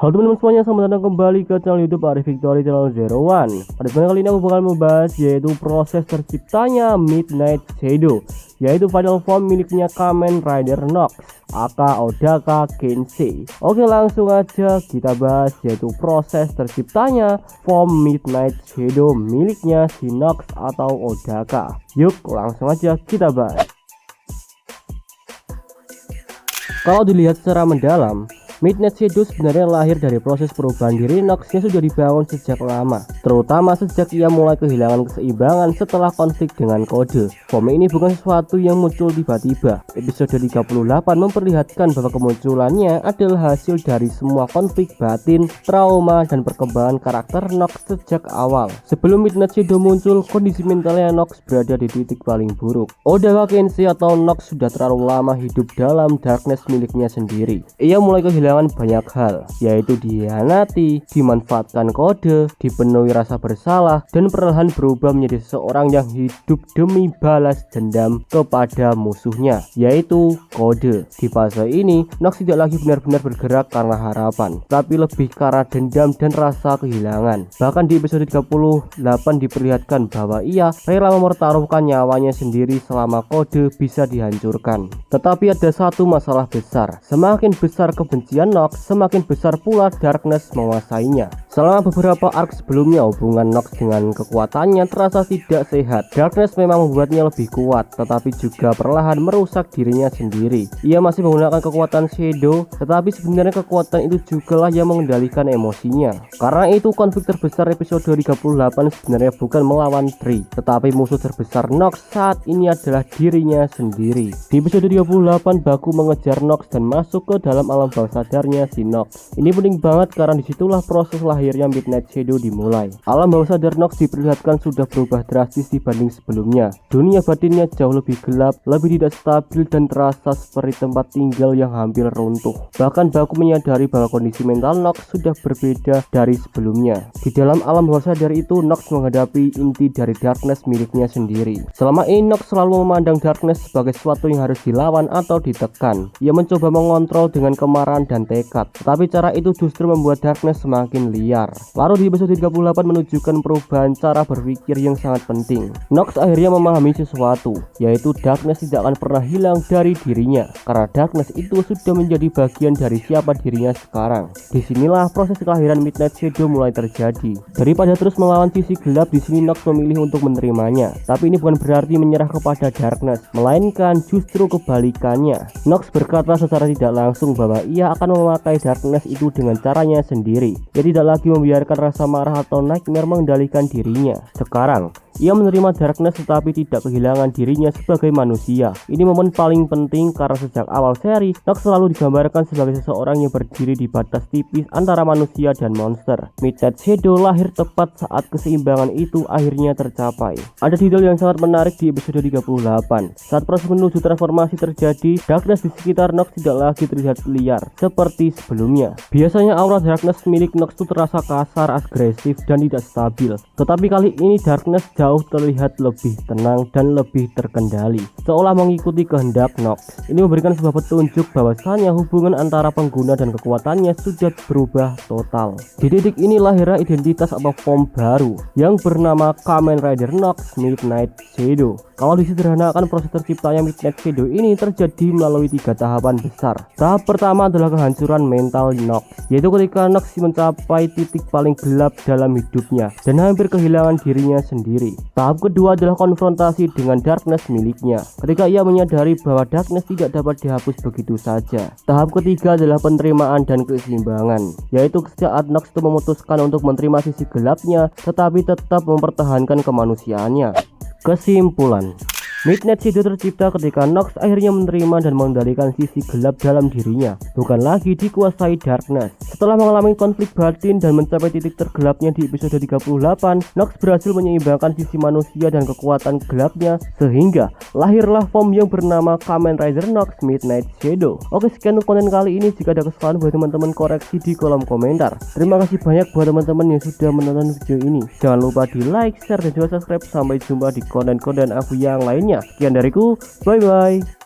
Halo teman-teman semuanya, selamat datang kembali ke channel YouTube Arif Victory Channel 01. Pada video kali ini aku bakal membahas yaitu proses terciptanya Midnight Shadow, yaitu final form miliknya Kamen Rider Nox aka Odaka Gensei. Oke, langsung aja kita bahas yaitu proses terciptanya form Midnight Shadow miliknya si Nox atau Odaka. Yuk langsung aja kita bahas. Kalau dilihat secara mendalam, Midnight Shadow sebenarnya lahir dari proses perubahan diri Nox yang sudah dibangun sejak lama, terutama sejak ia mulai kehilangan keseimbangan setelah konflik dengan kode. Form ini bukan sesuatu yang muncul tiba-tiba. Episode 38 memperlihatkan bahwa kemunculannya adalah hasil dari semua konflik batin, trauma, dan perkembangan karakter Nox sejak awal. Sebelum Midnight Shadow muncul, kondisi mentalnya Nox berada di titik paling buruk. Odaka Gensei atau Nox sudah terlalu lama hidup dalam darkness miliknya sendiri. Ia mulai kehilangan banyak hal, yaitu dihianati, dimanfaatkan kode, dipenuhi rasa bersalah, dan perlahan berubah menjadi seseorang yang hidup demi balas dendam kepada musuhnya, yaitu kode. Di fase ini, Nox tidak lagi benar-benar bergerak karena harapan, tapi lebih karena dendam dan rasa kehilangan. Bahkan di episode 38 diperlihatkan bahwa ia rela mempertaruhkan nyawanya sendiri selama kode bisa dihancurkan. Tetapi ada satu masalah besar, semakin besar kebencian Nox, semakin besar pula darkness menguasainya. Selama beberapa arc sebelumnya, hubungan Nox dengan kekuatannya terasa tidak sehat. Darkness memang membuatnya lebih kuat, tetapi juga perlahan merusak dirinya sendiri. Ia masih menggunakan kekuatan Shadow, tetapi sebenarnya kekuatan itu jugalah yang mengendalikan emosinya. Karena itu konflik terbesar episode 38 sebenarnya bukan melawan Tree, tetapi musuh terbesar Nox saat ini adalah dirinya sendiri. Di episode 38, Baku mengejar Nox dan masuk ke dalam alam bawah sadarnya si Nox. Ini penting banget karena disitulah proses lahirnya Midnight Shadow dimulai. Alam bawah sadar Nox diperlihatkan sudah berubah drastis dibanding sebelumnya. Dunia batinnya jauh lebih gelap, lebih tidak stabil, dan terasa seperti tempat tinggal yang hampir runtuh. Bahkan Baku menyadari bahwa kondisi mental Nox sudah berbeda dari sebelumnya. Di dalam alam bawah sadar itu, Nox menghadapi inti dari darkness miliknya sendiri. Selama ini Nox selalu memandang darkness sebagai sesuatu yang harus dilawan atau ditekan. Ia mencoba mengontrol dengan kemarahan dan tekad, tetapi cara itu justru membuat darkness semakin liar. Lalu di episode 38 menunjukkan perubahan cara berpikir yang sangat penting. Nox akhirnya memahami sesuatu, yaitu darkness tidak akan pernah hilang dari dirinya, karena darkness itu sudah menjadi bagian dari siapa dirinya sekarang. Disinilah proses kelahiran Midnight Shadow mulai terjadi. Daripada terus melawan sisi gelap, di sini Nox memilih untuk menerimanya. Tapi ini bukan berarti menyerah kepada darkness, melainkan justru kebalikannya. Nox berkata secara tidak langsung bahwa ia akan memakai darkness itu dengan caranya sendiri. Ia tidak lagi membiarkan rasa marah atau nightmare mengendalikan dirinya. Sekarang ia menerima darkness tetapi tidak kehilangan dirinya sebagai manusia. Ini momen paling penting karena sejak awal seri, Nox selalu digambarkan sebagai seseorang yang berdiri di batas tipis antara manusia dan monster. Midnight Shadow lahir tepat saat keseimbangan itu akhirnya tercapai. Ada detail yang sangat menarik di episode 38. Saat proses menuju transformasi terjadi, darkness di sekitar Nox tidak lagi terlihat liar seperti sebelumnya. Biasanya aura darkness milik Nox itu terasa kasar, agresif, dan tidak stabil. Tetapi kali ini darkness jauh terlihat lebih tenang dan lebih terkendali, seolah mengikuti kehendak Nox. Ini memberikan sebuah petunjuk bahwasanya hubungan antara pengguna dan kekuatannya sudah berubah total. Di titik ini lahirnya identitas atau form baru yang bernama Kamen Rider Nox Midnight Shadow. Kalau disederhanakan, proses terciptanya Midnight Shadow ini terjadi melalui 3 tahapan besar. Tahap pertama adalah kehancuran mental Nox, yaitu ketika Nox mencapai titik paling gelap dalam hidupnya dan hampir kehilangan dirinya sendiri. Tahap kedua adalah konfrontasi dengan darkness miliknya, ketika ia menyadari bahwa darkness tidak dapat dihapus begitu saja. Tahap ketiga adalah penerimaan dan keseimbangan, yaitu saat Nox itu memutuskan untuk menerima sisi gelapnya tetapi tetap mempertahankan kemanusiaannya. Kesimpulan, Midnight Shadow tercipta ketika Nox akhirnya menerima dan mengendalikan sisi gelap dalam dirinya, bukan lagi dikuasai darkness. Setelah mengalami konflik batin dan mencapai titik tergelapnya di episode 38, Nox berhasil menyeimbangkan sisi manusia dan kekuatan gelapnya, sehingga lahirlah form yang bernama Kamen Rider Nox Midnight Shadow. Oke, sekian untuk konten kali ini. Jika ada kesalahan buat teman-teman, koreksi di kolom komentar. Terima kasih banyak buat teman-teman yang sudah menonton video ini. Jangan lupa di like, share, dan juga subscribe. Sampai jumpa di konten-konten aku yang lainnya. Sekian dariku, bye bye.